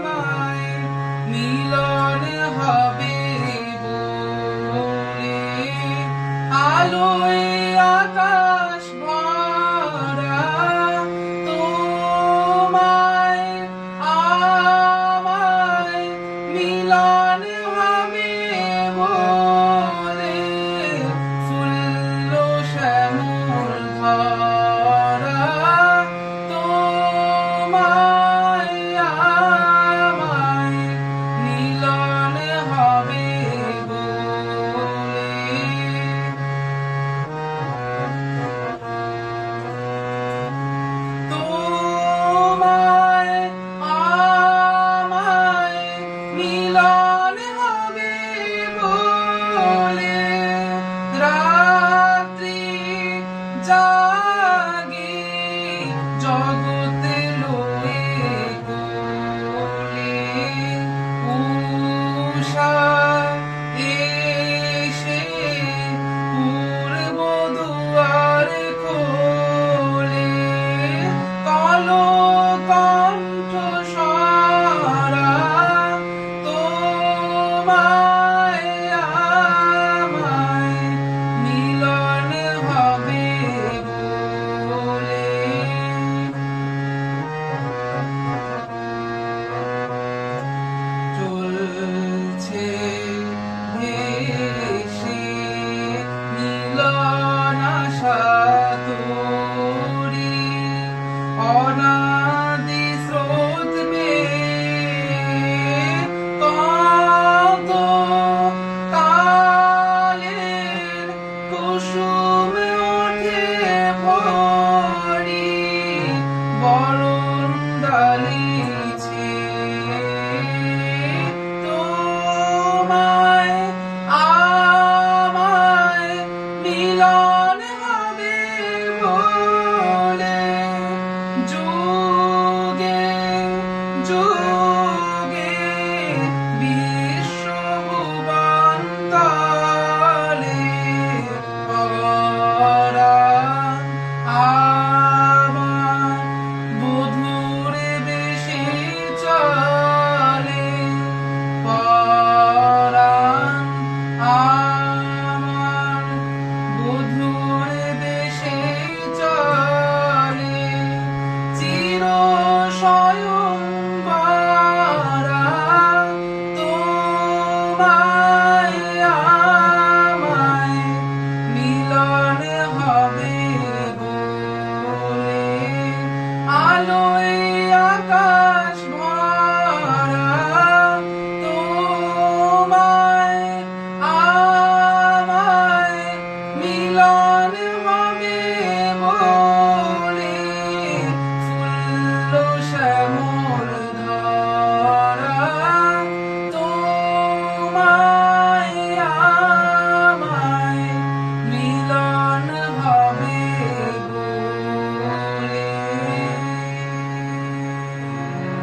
আমায় মিলন হবে বলে আলোয় আকাশ ভরা তোমায় আমায় মিলন হবে বলে ফুল্ল শ্যামল ধরা তোমায় আমায় মিলন হবে বলে তোমায় আমায় মিলন হবে বলে রাত্রি জাগে জগতে লয়ে কোলে উষা এসে পূর্ব দুয়ার খোলে কালো কণ্ঠ সরা তোমায় আমায় মিলন হবে বলে চলছে ভেসে মিলন আশা তোরি অনাদি স্রোত বেয়ে কত কালের কুসুম ওঠে পড়ি বরণ ডালিছে তোমায় আমায় মিলন হবে বলে যুগে যুগে বিশ্বভুবন তলে পরাণ